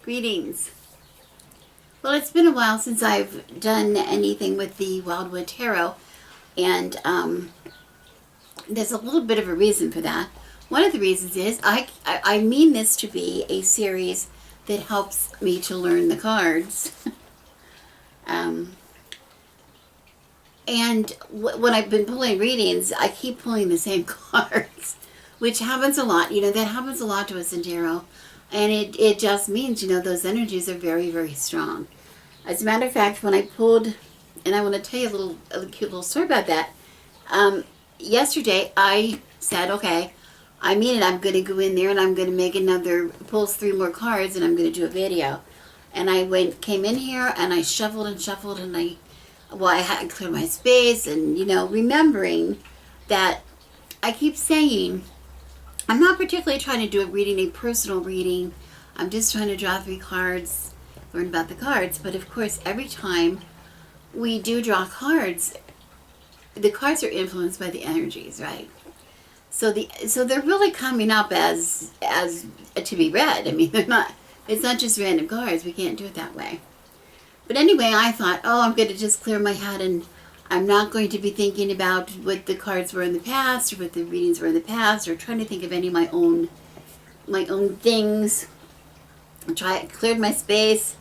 Greetings. Well, it's been a while since I've done anything with the Wildwood Tarot, and there's a little bit of a reason for that. One of the reasons is I mean this to be a series that helps me to learn the cards. And when I've been pulling readings, I keep pulling the same cards, which happens a lot. That happens a lot to us in tarot. And it just means, those energies are very, very strong. As a matter of fact, when I pulled, and I want to tell you a cute little story about that. Yesterday, I said, okay, I mean it. I'm going to go in there and I'm going to make pull 3 more cards, and I'm going to do a video. And I came in here and I shuffled and I had to clear my space, and, remembering that I keep saying, I'm not particularly trying to do a personal reading. I'm just trying to draw 3 cards, learn about the cards. But of course, every time we do draw cards, the cards are influenced by the energies, right? So they're really coming up as to be read. I mean, it's not just random cards. We can't do it that way. But anyway, I thought, I'm going to just clear my head, and I'm not going to be thinking about what the cards were in the past or what the readings were in the past, or trying to think of any of my own things. Cleared my space,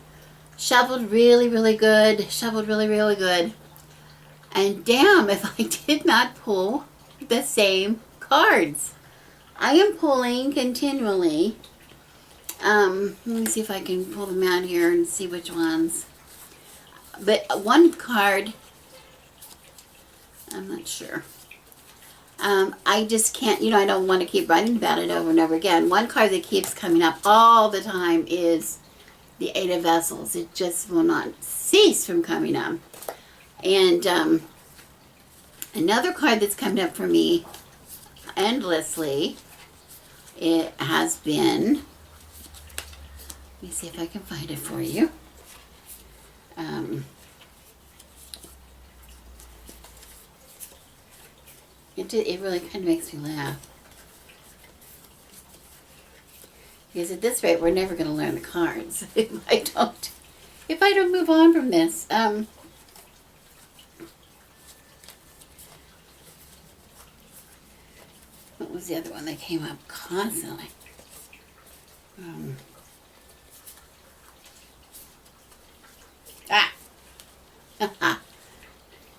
shuffled really, really good, and damn if I did not pull the same cards. I am pulling continually. Let me see if I can pull them out here and see which ones. But one card, I'm not sure. I just can't, I don't want to keep writing about it over and over again. One card that keeps coming up all the time is the 8 of Vessels. It just will not cease from coming up. And another card that's coming up for me endlessly, it has been, let me see if I can find it for you. It really kind of makes me laugh. Because at this rate, we're never going to learn the cards if I don't move on from this. What was the other one that came up constantly?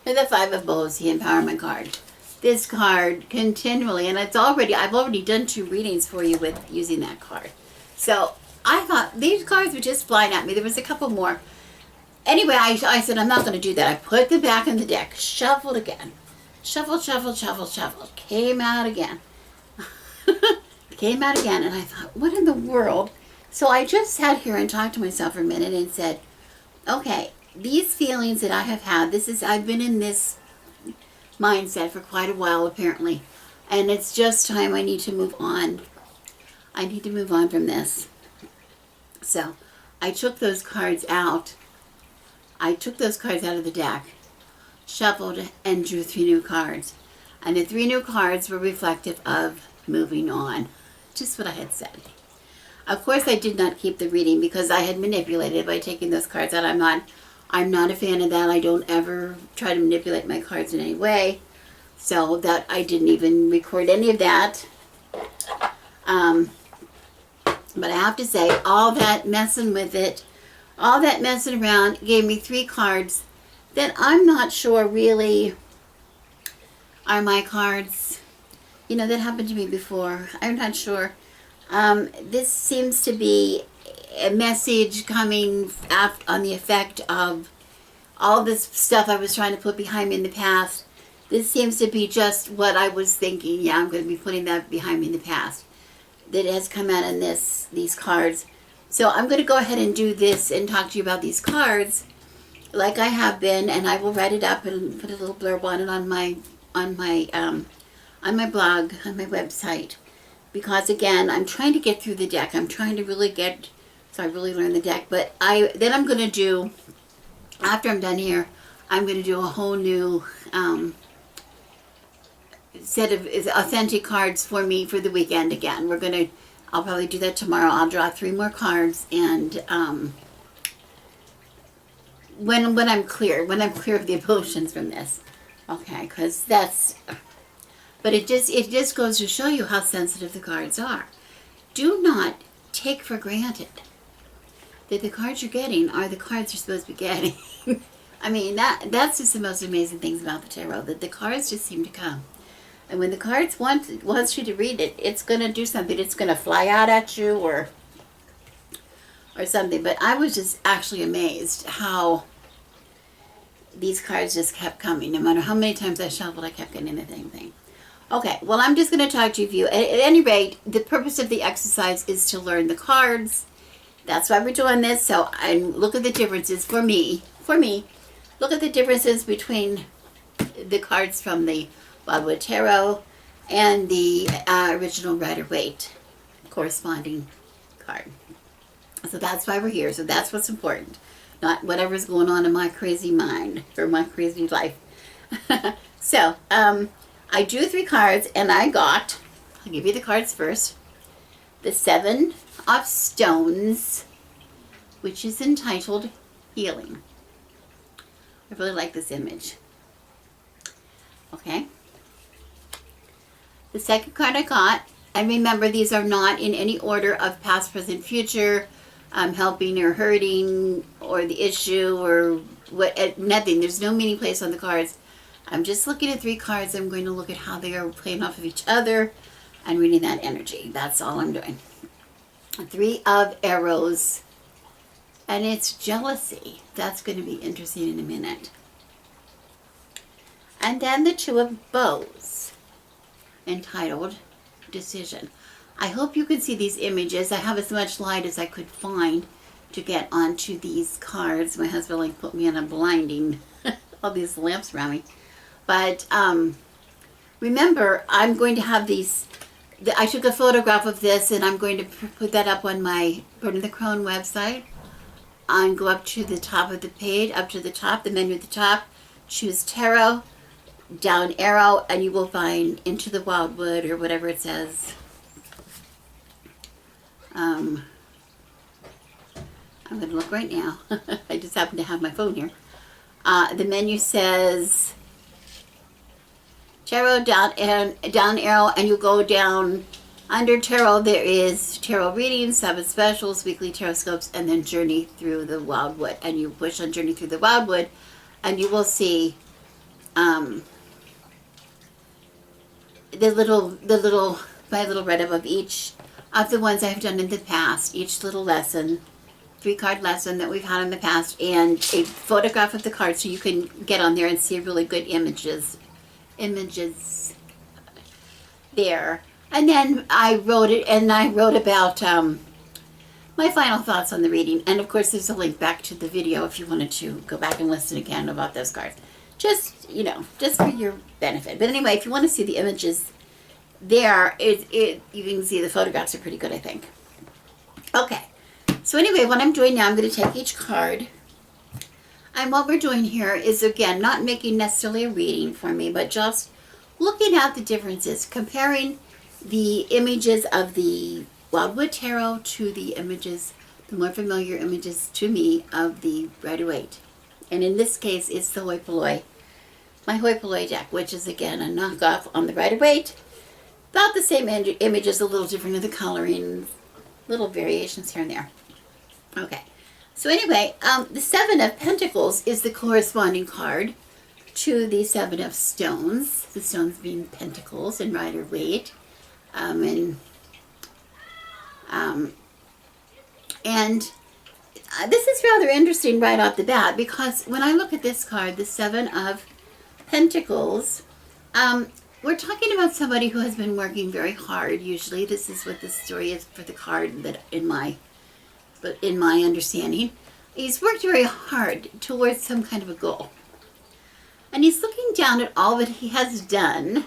The 5 of Bows, the Empowerment card. This card continually, and I've already done 2 readings for you with using that card. So I thought these cards were just flying at me. There was a couple more. Anyway, I said I'm not going to do that. I put them back in the deck, shuffled again, shuffled. Came out again, and I thought, what in the world? So I just sat here and talked to myself for a minute and said, okay, these feelings that I have had, I've been in this mindset for quite a while apparently, and it's just time. I need to move on. I need to move on from this. So I took those cards out. I took those cards out of the deck, shuffled, and drew 3 new cards. And the 3 new cards were reflective of moving on. Just what I had said. Of course, I did not keep the reading because I had manipulated by taking those cards out. I'm not a fan of that. I don't ever try to manipulate my cards in any way. So that I didn't even record any of that. But I have to say, all that messing around gave me 3 cards that I'm not sure really are my cards. That happened to me before. I'm not sure. This seems to be a message coming on the effect of all this stuff I was trying to put behind me in the past. This seems to be just what I was thinking. Yeah, I'm going to be putting that behind me in the past. That has come out in these cards. So I'm going to go ahead and do this and talk to you about these cards like I have been, and I will write it up and put a little blurb on it on my blog, on my website. Because again, I'm trying to get through the deck. I'm trying to really learn the deck. But then I'm going to do, after I'm done here, I'm going to do a whole new set of authentic cards for me for the weekend again. I'll probably do that tomorrow. I'll draw 3 more cards, and when I'm clear of the emotions from this, okay, because that's, but it just goes to show you how sensitive the cards are. Do not take for granted that the cards you're getting are the cards you're supposed to be getting. I mean, that's just the most amazing things about the tarot, that the cards just seem to come. And when the cards wants you to read it, it's going to do something. It's going to fly out at you or something. But I was just actually amazed how these cards just kept coming. No matter how many times I shuffled, I kept getting the same thing. Okay, well, I'm just going to talk to you. At any rate, the purpose of the exercise is to learn the cards. That's why we're doing this. So look at the differences for me. Look at the differences between the cards from the Wildwood Tarot and the original Rider-Waite corresponding card. So that's why we're here. So that's what's important. Not whatever's going on in my crazy mind or my crazy life. So, I drew 3 cards, and I'll give you the cards first. The 7 of Stones, which is entitled Healing. I really like this image. Okay. The second card I got, and remember, these are not in any order of past, present, future, helping or hurting, or the issue, or what, nothing. There's no meaning placed on the cards. I'm just looking at 3 cards. I'm going to look at how they are playing off of each other and reading that energy. That's all I'm doing. 3 of Arrows. And it's jealousy. That's going to be interesting in a minute. And then the 2 of Bows, entitled Decision. I hope you can see these images. I have as much light as I could find to get onto these cards. My husband put me on a blinding, all these lamps around me. But remember, I'm going to have these. I took a photograph of this, and I'm going to put that up on my Burn of the Crone website. And go up to the top of the page, up to the top, the menu at the top, choose Tarot, down arrow, and you will find Into the Wildwood, or whatever it says. I'm going to look right now. I just happen to have my phone here. The menu says Tarot, down arrow, and you go down. Under Tarot, there is Tarot Readings, 7 Specials, Weekly Tarot Scopes, and then Journey Through the Wildwood. And you push on Journey Through the Wildwood, and you will see my little write-up of each of the ones I've done in the past, each little lesson, 3-card lesson that we've had in the past, and a photograph of the card so you can get on there and see really good images there. And then I wrote about my final thoughts on the reading. And of course, there's a link back to the video if you wanted to go back and listen again about those cards. Just for your benefit. But anyway, if you want to see the images there, you can see the photographs are pretty good, I think. Okay. So anyway, what I'm doing now, I'm going to take each card. And what we're doing here is, again, not making necessarily a reading for me, but just looking at the differences, comparing the images of the Wildwood Tarot to the images, the more familiar images to me of the Rider-Waite. And in this case, it's the Hoi Polloi, my Hoi Polloi deck, which is, again, a knockoff on the Rider-Waite. About the same images, a little different in the coloring, little variations here and there. Okay, so anyway, the 7 of Pentacles is the corresponding card to the 7 of Stones, the stones being Pentacles and Rider-Waite. And this is rather interesting right off the bat, because when I look at this card, the 7 of Pentacles, we're talking about somebody who has been working very hard. Usually this is what the story is for the card, that in my understanding. He's worked very hard towards some kind of a goal. And he's looking down at all that he has done,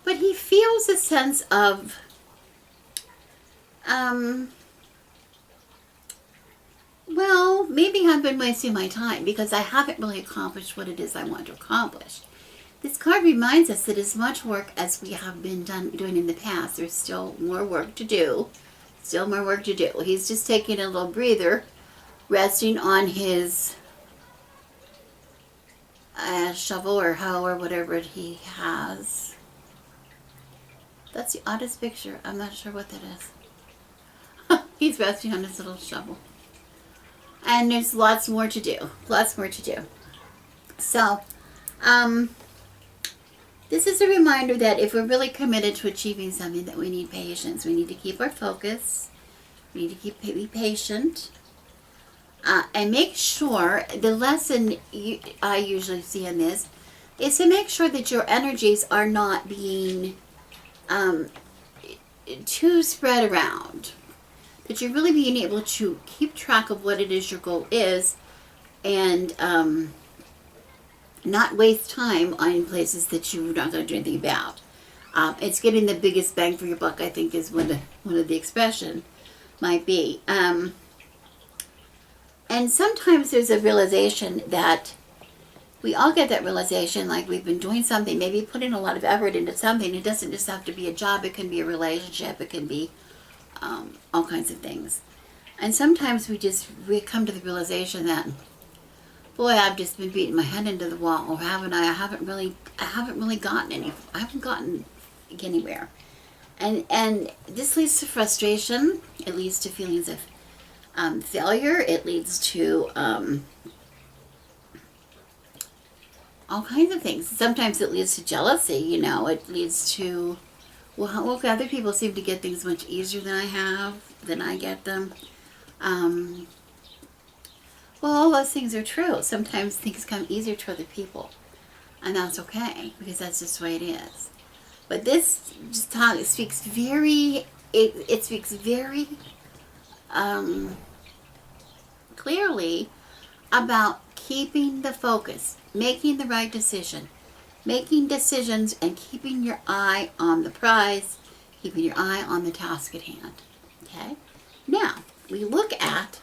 but he feels a sense of well, maybe I've been wasting my time because I haven't really accomplished what it is I want to accomplish. This card reminds us that as much work as we have been doing in the past, there's still more work to do. Still more work to do. He's just taking a little breather, resting on his shovel or hoe or whatever he has. That's the oddest picture. I'm not sure what that is. He's resting on his little shovel. And there's lots more to do. Lots more to do. So, this is a reminder that if we're really committed to achieving something, that we need patience. We need to keep our focus. We need to be patient. And make sure, the lesson I usually see in this is to make sure that your energies are not being too spread around. That you're really being able to keep track of what it is your goal is, and not waste time on places that you're not going to do anything about. It's getting the biggest bang for your buck, I think, is one of the expression might be. And sometimes there's a realization that we all get, that realization, like we've been doing something, maybe putting a lot of effort into something. It doesn't just have to be a job. It can be a relationship. It can be all kinds of things. And sometimes we come to the realization that, boy, I've just been beating my head into the wall, or haven't I? I haven't really gotten anywhere. And this leads to frustration. It leads to feelings of failure. It leads to all kinds of things. Sometimes it leads to jealousy. It leads to, well, other people seem to get things much easier than I get them. Well, all those things are true. Sometimes things come easier to other people, and that's okay, because that's just the way it is. But this speaks very clearly about keeping the focus, making the right decision, making decisions, and keeping your eye on the prize, keeping your eye on the task at hand. Okay? Now, we look at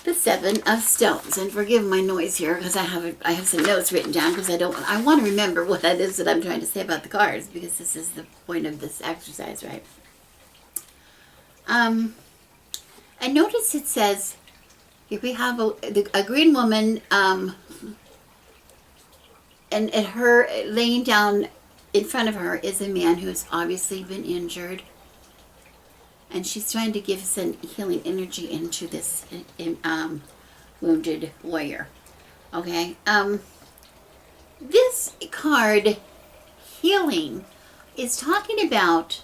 the Seven of Stones. And forgive my noise here, because I have some notes written down, because I want to remember what it is that I'm trying to say about the cards, because this is the point of this exercise, right? And notice it says, here we have a green woman, and her laying down in front of her is a man who has obviously been injured. And she's trying to give some healing energy into this wounded warrior. Okay? This card, healing, is talking about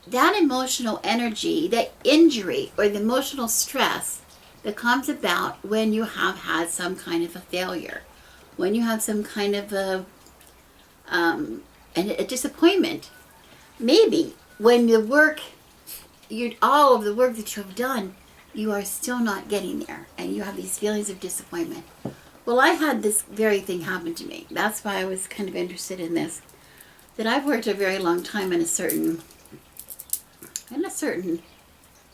that emotional energy, that injury, or the emotional stress that comes about when you have had some kind of a failure. When you have some kind of a disappointment. Maybe when the work... all of the work that you have done, you are still not getting there, and you have these feelings of disappointment. Well, I had this very thing happen to me. That's why I was kind of interested in this. That I've worked a very long time in a certain,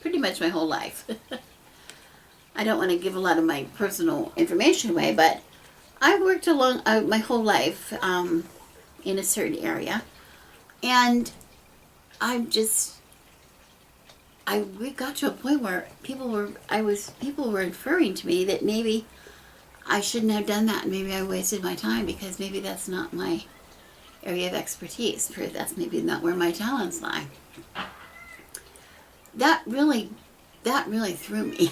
pretty much my whole life. I don't want to give a lot of my personal information away, but I worked my whole life in a certain area, and we got to a point where people were inferring to me that maybe I shouldn't have done that. Maybe I wasted my time, because maybe that's not my area of expertise. That's maybe not where my talents lie. That really threw me.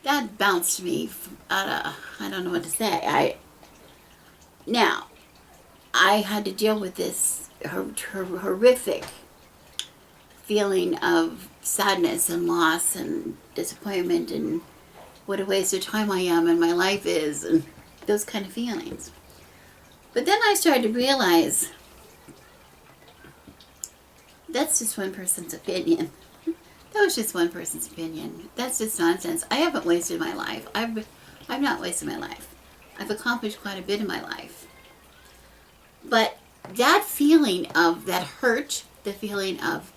that bounced me out of, I don't know what to say. Now, I had to deal with this horrific feeling of sadness and loss and disappointment, and what a waste of time I am and my life is, and those kind of feelings. But then I started to realize that's just one person's opinion. That was just one person's opinion. That's just nonsense. I haven't wasted my life. I've not wasted my life. I've accomplished quite a bit in my life. But that feeling of that hurt, the feeling of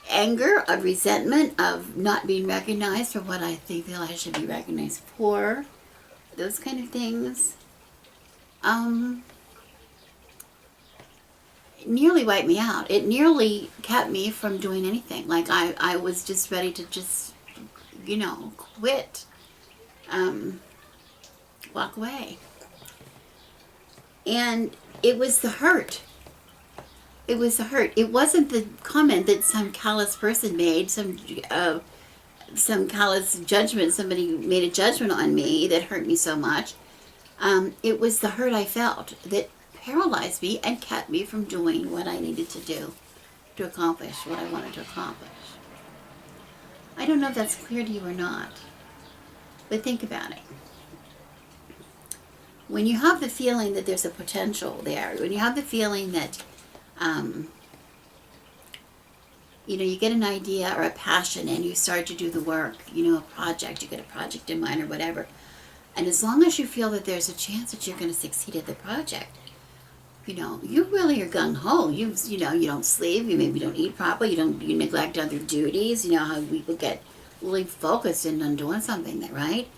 anger, of resentment, of not being recognized for what I feel I should be recognized for, those kind of things, nearly wiped me out. It nearly kept me from doing anything. Like I was just ready to just, quit, walk away. And it was the hurt. It was the hurt. It wasn't the comment that some callous person made, some callous judgment, somebody made a judgment on me that hurt me so much. It was the hurt I felt that paralyzed me and kept me from doing what I needed to do to accomplish what I wanted to accomplish. I don't know if that's clear to you or not, but think about it. When you have the feeling that there's a potential there, when you have the feeling that, you get an idea or a passion and you start to do the work, a project, you get a project in mind or whatever, and as long as you feel that there's a chance that you're going to succeed at the project, you really are gung-ho. You don't sleep, you maybe don't eat properly, you neglect other duties, how people get really focused in on doing something, right?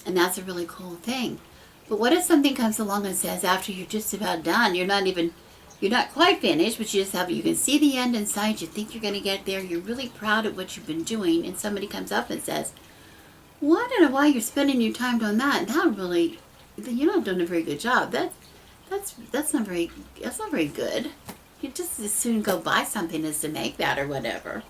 And that's a really cool thing. But what if something comes along and says after you're just about done, you're not quite finished, but you can see the end in sight, you think you're going to get there, you're really proud of what you've been doing, and somebody comes up and says, well, I don't know why you're spending your time doing that. You're not doing a very good job. That's not very good. You just as soon go buy something as to make that or whatever.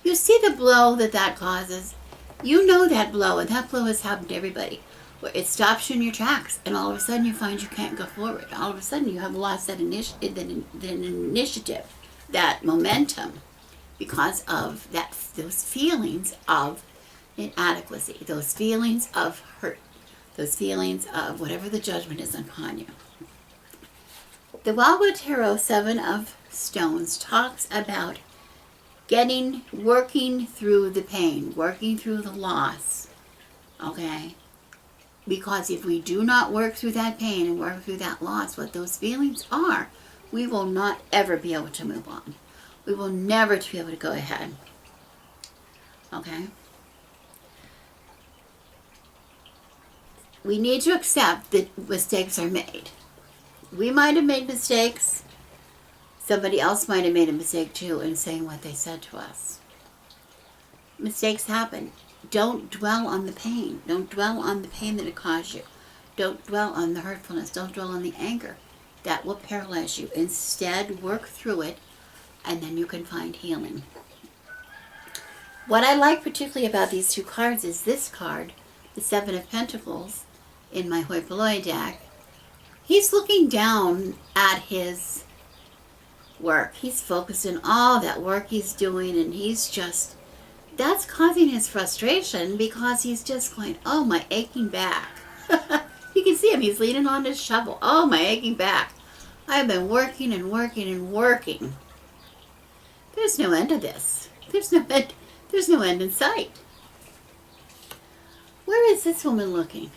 You see the blow that causes. You know that blow, and that blow has happened to everybody. Where it stops you in your tracks, and all of a sudden you find you can't go forward. All of a sudden you have lost that initiative, that momentum, because of those feelings of inadequacy, those feelings of hurt, those feelings of whatever the judgment is upon you. The Wildwood Tarot, Seven of Stones, talks about working through the pain, working through the loss, okay? Because if we do not work through that pain and work through that loss, what those feelings are, we will not ever be able to move on. We will never be able to go ahead, okay? We need to accept that mistakes are made. We might have made mistakes. Somebody else might have made a mistake too in saying what they said to us. Mistakes happen. Don't dwell on the pain. Don't dwell on the pain that it caused you. Don't dwell on the hurtfulness. Don't dwell on the anger. That will paralyze you. Instead, work through it, and then you can find healing. What I like particularly about these two cards is this card, the Seven of Pentacles, in my Hoi Polloi deck. He's looking down at his work. He's focused on all that work he's doing, and that's causing his frustration because he's just going, oh, my aching back. You can see him. He's leaning on his shovel. Oh, my aching back. I've been working and working and working. There's no end to this. There's no end in sight. Where is this woman looking?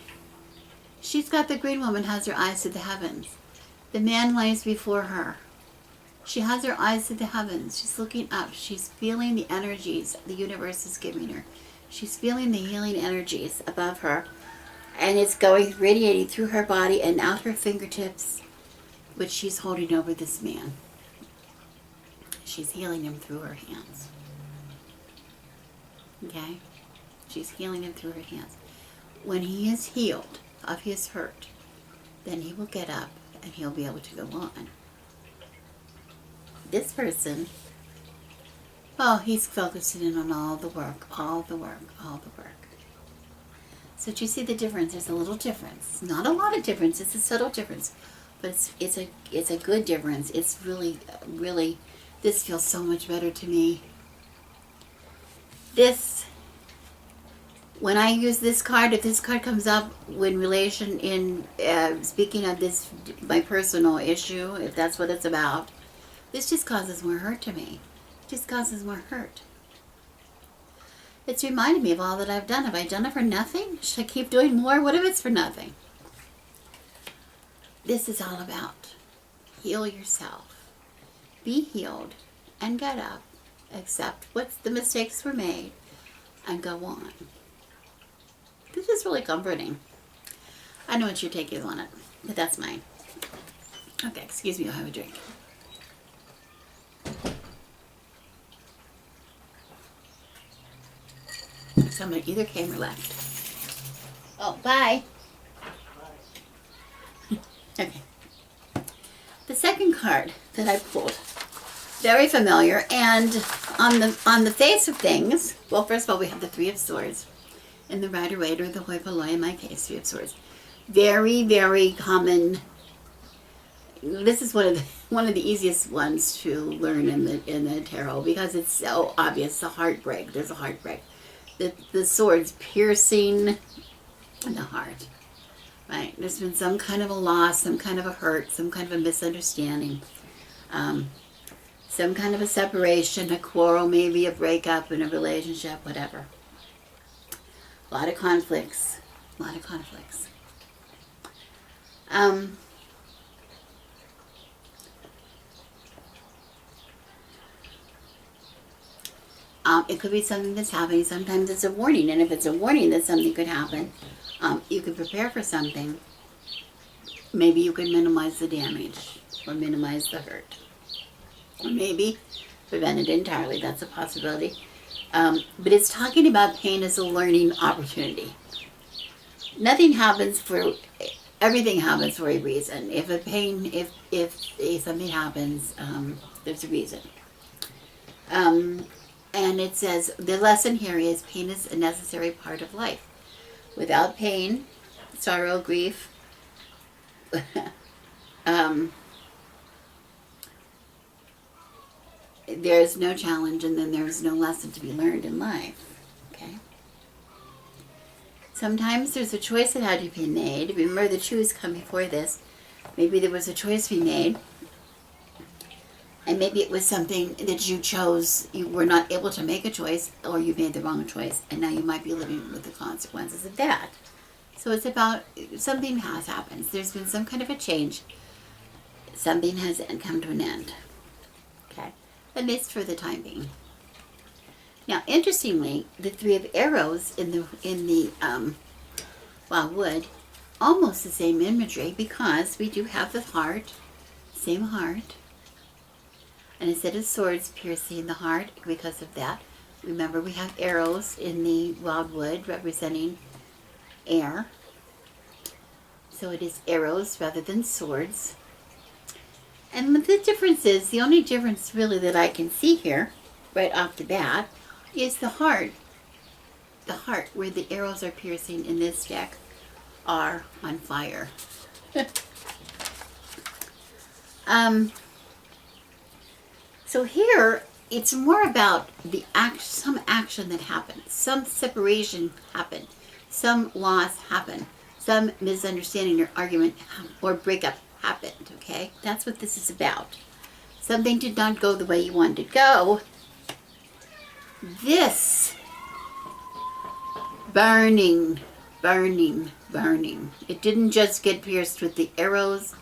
She's got the green woman, has her eyes to the heavens. The man lies before her. She has her eyes to the heavens. She's looking up. She's feeling the energies the universe is giving her. She's feeling the healing energies above her. And it's radiating through her body and out her fingertips, which she's holding over this man. She's healing him through her hands. Okay? She's healing him through her hands. When he is healed of his hurt, then he will get up and he'll be able to go on. This person, he's focusing in on all the work. So do you see the difference? There's a little difference. Not a lot of difference. It's a subtle difference. But it's a good difference. It's really, this feels so much better to me. When I use this card, if this card comes up speaking of this, my personal issue, if that's what it's about, this just causes more hurt to me. It just causes more hurt. It's reminded me of all that I've done. Have I done it for nothing? Should I keep doing more? What if it's for nothing? This is all about heal yourself. Be healed and get up. Accept what the mistakes were made and go on. This is really comforting. I know what your take is on it, but that's mine. Okay, excuse me, I'll have a drink. Someone either came or left. Oh, bye. Okay. The second card that I pulled, very familiar, and on the face of things, well, first of all, we have the Three of Swords, and the Rider-Waite, or the Hoi Polloi, in my case, Three of Swords. Very, very common. This is one of the easiest ones to learn in the tarot, because it's so obvious. The heartbreak. There's a heartbreak. The swords piercing the heart. Right? There's been some kind of a loss, some kind of a hurt, some kind of a misunderstanding, some kind of a separation, a quarrel, maybe a breakup in a relationship, whatever. A lot of conflicts. A lot of conflicts. It could be something that's happening. Sometimes it's a warning, and if it's a warning that something could happen, you could prepare for something. Maybe you could minimize the damage, or minimize the hurt, or maybe prevent it entirely. That's a possibility. But it's talking about pain as a learning opportunity. Everything happens for a reason. If something happens, there's a reason. And it says, the lesson here is pain is a necessary part of life. Without pain, sorrow, grief, there's no challenge, and then there's no lesson to be learned in life. Okay? Sometimes there's a choice that had to be made. Remember, the choose come before this. Maybe there was a choice to be made. And maybe it was something that you chose, you were not able to make a choice, or you made the wrong choice, and now you might be living with the consequences of that. So it's about, something has happened. There's been some kind of a change. Something has come to an end. Okay? At least for the time being. Now, interestingly, the Three of Arrows in the Wildwood, almost the same imagery, because we do have the heart, same heart. And instead of swords piercing the heart, because of that, remember we have arrows in the Wildwood representing air. So it is arrows rather than swords. And the difference is, the only difference really that I can see here, right off the bat, is the heart. The heart, where the arrows are piercing in this deck, are on fire. So here, it's more about some action that happened, some separation happened, some loss happened, some misunderstanding or argument or breakup happened, okay? That's what this is about. Something did not go the way you wanted to go. This burning. It didn't just get pierced with the arrows.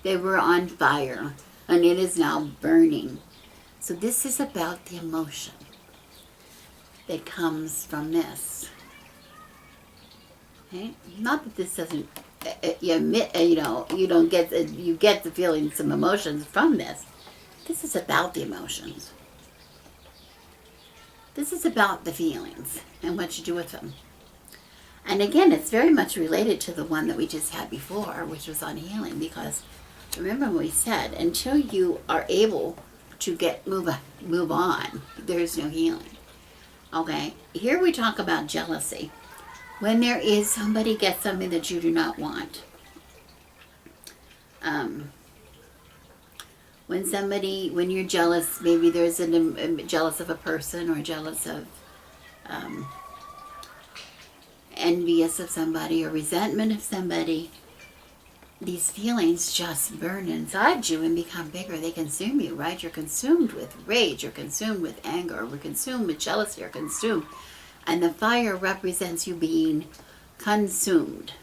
They were on fire, and it is now burning. So this is about the emotion that comes from this. Okay? Not that this doesn't, you get the feelings, some emotions from this. This is about the emotions. This is about the feelings and what you do with them. And again, it's very much related to the one that we just had before, which was on healing, because remember what we said, until you are able to move on, there's no healing. Okay, here we talk about jealousy. When there is somebody gets something that you do not want. When you're jealous, maybe there's jealous of a person, or jealous of, envious of somebody, or resentment of somebody. These feelings just burn inside you and become bigger. They consume you, right? You're consumed with rage, you're consumed with anger, we're consumed with jealousy, you're consumed. And the fire represents you being consumed.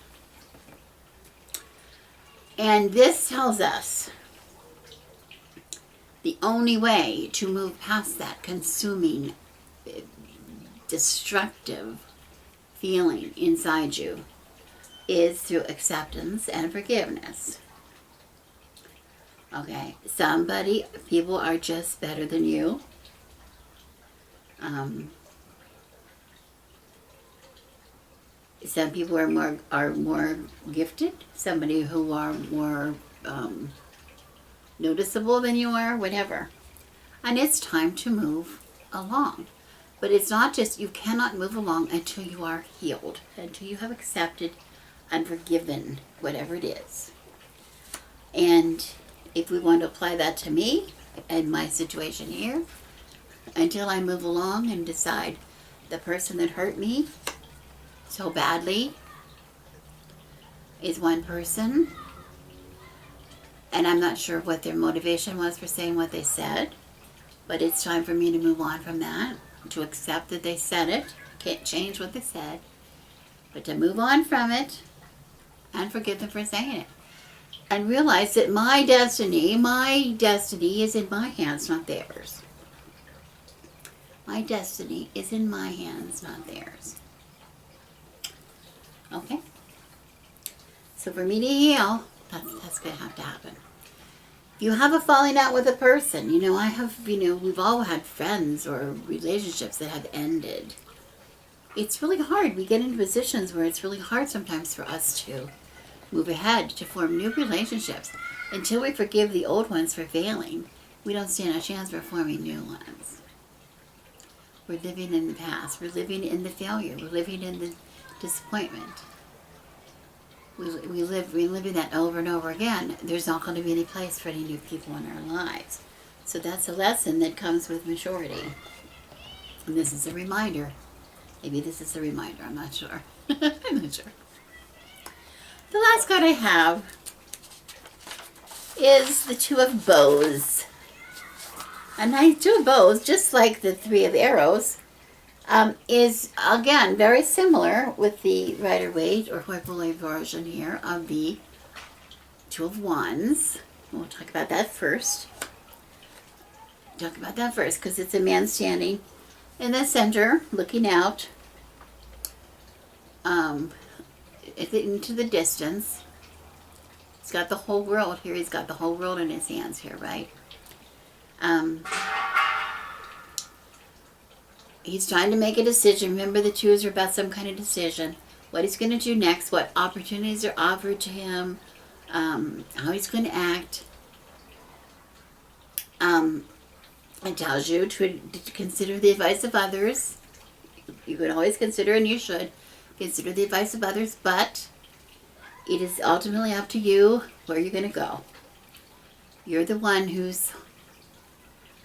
And this tells us the only way to move past that consuming, destructive feeling inside you is through acceptance and forgiveness. Okay, people are just better than you. Some people are more gifted. Somebody who are more noticeable than you are, whatever. And it's time to move along. But it's not just, you cannot move along until you are healed, until you have accepted and forgiven whatever it is. And if we want to apply that to me and my situation here, until I move along and decide the person that hurt me so badly is one person, and I'm not sure what their motivation was for saying what they said, but it's time for me to move on from that, to accept that they said it. Can't change what they said, but to move on from it and forgive them for saying it. And realize that my destiny is in my hands, not theirs. My destiny is in my hands, not theirs. Okay? So for me to heal, that's going to have to happen. If you have a falling out with a person, we've all had friends or relationships that have ended. It's really hard. We get into positions where it's really hard sometimes for us to move ahead, to form new relationships. Until we forgive the old ones for failing, we don't stand a chance for forming new ones. We're living in the past. We're living in the failure. We're living in the disappointment. We live in that over and over again. There's not going to be any place for any new people in our lives. So that's a lesson that comes with maturity. And this is a reminder. Maybe this is a reminder. I'm not sure. I'm not sure. The last card I have is the Two of Bows. And the Two of Bows, just like the Three of Arrows, is, again, very similar with the Rider-Waite or Wildwood version here of the Two of Wands. We'll talk about that first. Because it's a man standing in the center, looking out into the distance. He's got the whole world here. He's got the whole world in his hands here, right? He's trying to make a decision. Remember, the twos are about some kind of decision. What he's going to do next, what opportunities are offered to him, how he's going to act. It tells you to consider the advice of others. You can always consider, and you should, consider the advice of others, but it is ultimately up to you where you're going to go. You're the one who's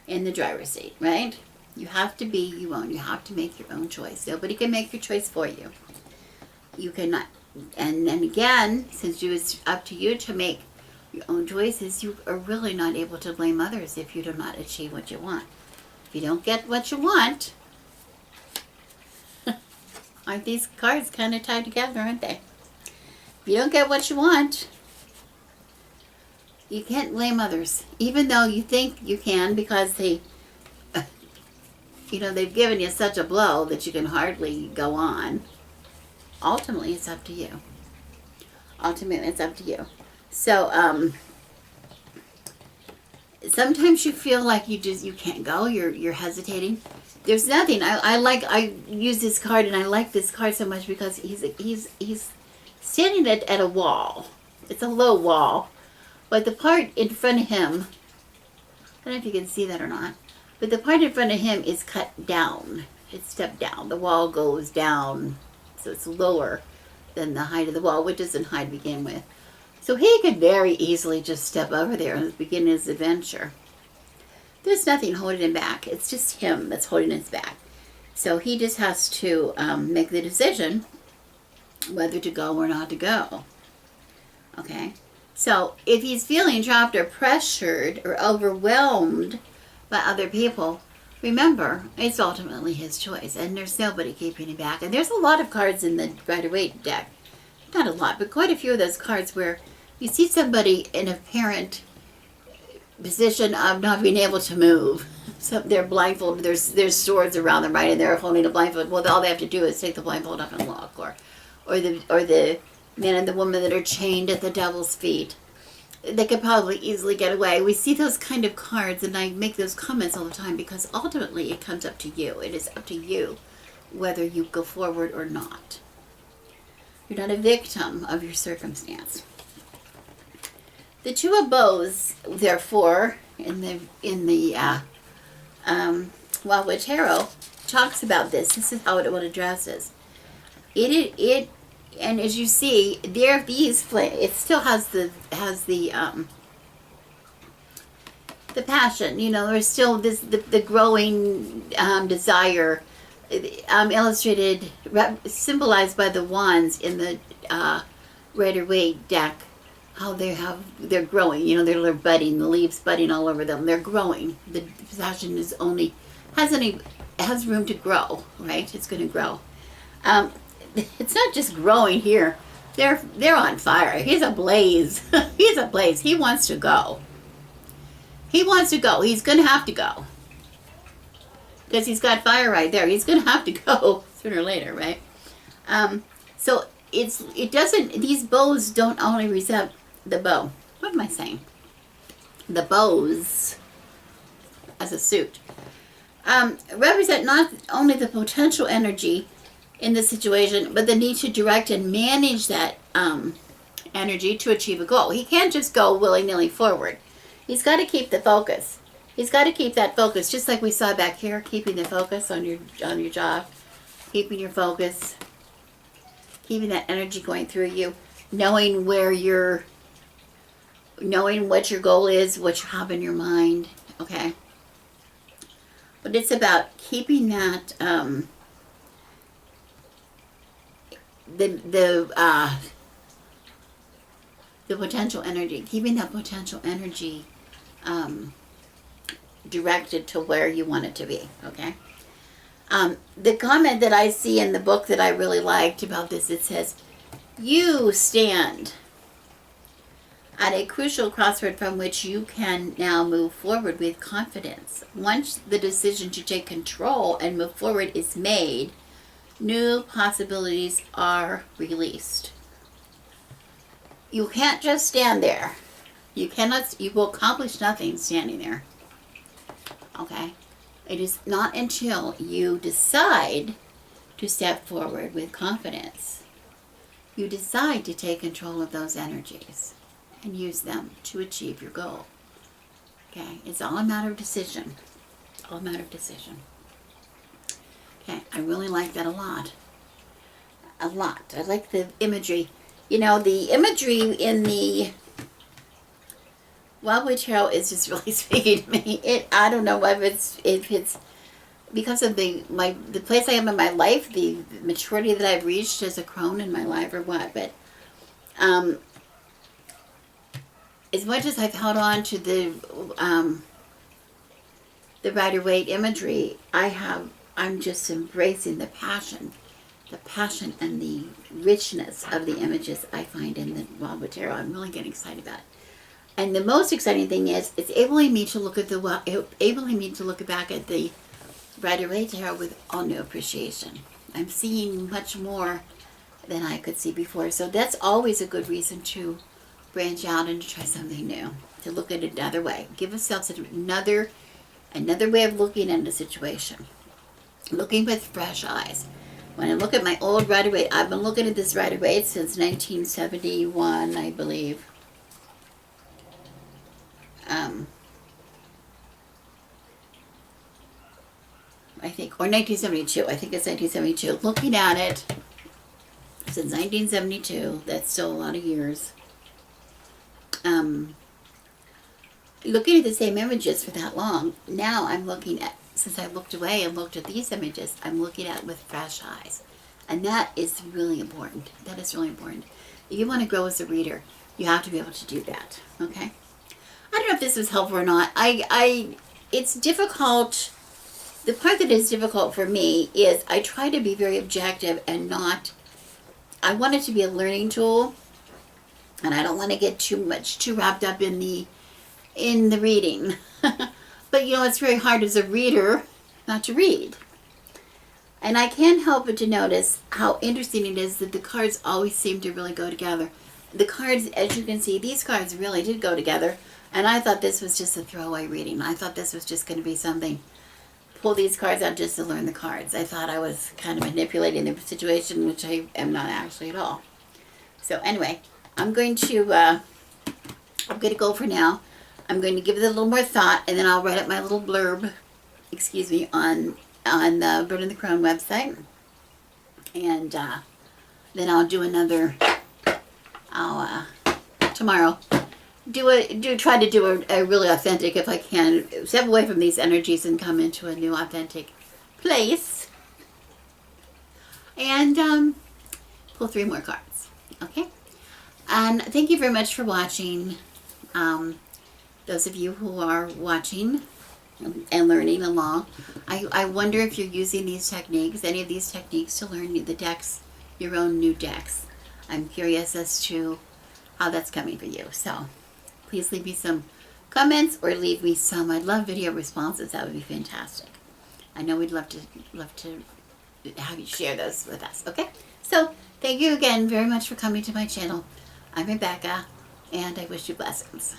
in the driver's seat, right? You have to be your own. You have to make your own choice. Nobody can make your choice for you. You cannot. And then again, since it's up to you to make your own choices, you are really not able to blame others if you do not achieve what you want. If you don't get what you want, aren't these cards kind of tied together, aren't they? If you don't get what you want, you can't blame others, even though you think you can, because they've given you such a blow that you can hardly go on. Ultimately, it's up to you. So, sometimes you feel like you can't go. You're hesitating. There's nothing. I use this card, and I like this card so much because he's standing at a wall. It's a low wall, but the part in front of him, I don't know if you can see that or not, but the part in front of him is cut down. It's stepped down. The wall goes down, so it's lower than the height of the wall, which isn't high to begin with. So he could very easily just step over there and begin his adventure. There's nothing holding him back. It's just him that's holding us back. So he just has to make the decision whether to go or not to go. Okay? So if he's feeling trapped or pressured or overwhelmed by other people, remember, it's ultimately his choice. And there's nobody keeping him back. And there's a lot of cards in the Rider-Waite deck. Not a lot, but quite a few of those cards where you see somebody in a apparent position of not being able to move. So they're blindfolded. There's swords around them, right? And they're holding a blindfold. Well, all they have to do is take the blindfold off and look, or the man and the woman that are chained at the devil's feet. They could probably easily get away. We see those kind of cards, and I make those comments all the time because ultimately it comes up to you. It is up to you whether you go forward or not. You're not a victim of your circumstance. The Two of Bows, therefore, in the Wildwood Tarot, talks about this. This is how it addresses it. And as you see, there these it still has the passion. There's still the growing desire, illustrated, symbolized by the wands in the Rider-Waite deck. How they're growing. They're budding. The leaves budding all over them. They're growing. The passion has room to grow. Right? It's going to grow. It's not just growing here. They're on fire. He's ablaze. He's ablaze. He wants to go. He wants to go. He's going to have to go. Because he's got fire right there. He's going to have to go sooner or later, right? So these bows don't only represent the bow. What am I saying? The bows as a suit represent not only the potential energy in the situation, but the need to direct and manage that energy to achieve a goal. He can't just go willy-nilly forward. He's got to keep the focus. He's got to keep that focus, just like we saw back here, keeping the focus on your job, keeping your focus, keeping that energy going through you, knowing what your goal is, what you have in your mind, okay? But it's about keeping that the potential energy, keeping that potential energy directed to where you want it to be, okay? The comment that I see in the book that I really liked about this, it says, you stand at a crucial crossroad from which you can now move forward with confidence. Once the decision to take control and move forward is made, new possibilities are released. You can't just stand there. You will accomplish nothing standing there. Okay? It is not until you decide to step forward with confidence. You decide to take control of those energies and use them to achieve your goal. Okay? It's all a matter of decision. It's all a matter of decision. Okay, I really like that a lot. A lot. I like the imagery. The imagery in the Wildwood Tarot is just really speaking to me. I don't know if it's because of the place I am in my life, the maturity that I've reached as a crone in my life, or what. But as much as I've held on to the Rider-Waite imagery, I'm just embracing the passion and the richness of the images I find in the Wildwood Tarot. I'm really getting excited about it. And the most exciting thing is, it's enabling me to look back at the Rider-Waite Tarot with all new appreciation. I'm seeing much more than I could see before. So that's always a good reason to branch out and to try something new, to look at it another way. Give ourselves another way of looking at a situation. Looking with fresh eyes. When I look at my old Rider-Waite, I've been looking at this Rider-Waite since 1971, I believe. I think, or 1972. I think it's 1972. Looking at it since 1972. That's still a lot of years. Looking at the same images for that long, now I'm looking at, since I looked away and looked at these images, I'm looking at it with fresh eyes. And that is really important. That is really important. If you want to grow as a reader, you have to be able to do that. Okay? I don't know if this was helpful or not. It's difficult. The part that is difficult for me is I try to be very objective and not, I want it to be a learning tool, and I don't want to get too wrapped up in the reading. But it's very hard as a reader not to read. And I can't help but to notice how interesting it is that the cards always seem to really go together. The cards, as you can see, these cards really did go together. And I thought this was just a throwaway reading. I thought this was just going to be something. Pull these cards out just to learn the cards. I thought I was kind of manipulating the situation, which I am not actually at all. So anyway, I'm going to go for now. I'm going to give it a little more thought, and then I'll write up my little blurb, on the Bird and the Crown website, and then I'll do another. I'll tomorrow try to do a really authentic, if I can, step away from these energies and come into a new authentic place, and pull 3 more cards. Okay, and thank you very much for watching. Those of you who are watching and learning along, I wonder if you're using these techniques, any of these techniques, to learn the decks, your own new decks. I'm curious as to how that's coming for you. So please leave me some comments, or leave me some. I'd love video responses. That would be fantastic. I know we'd love to have you share those with us. Okay, so thank you again very much for coming to my channel. I'm Rebecca, and I wish you blessings.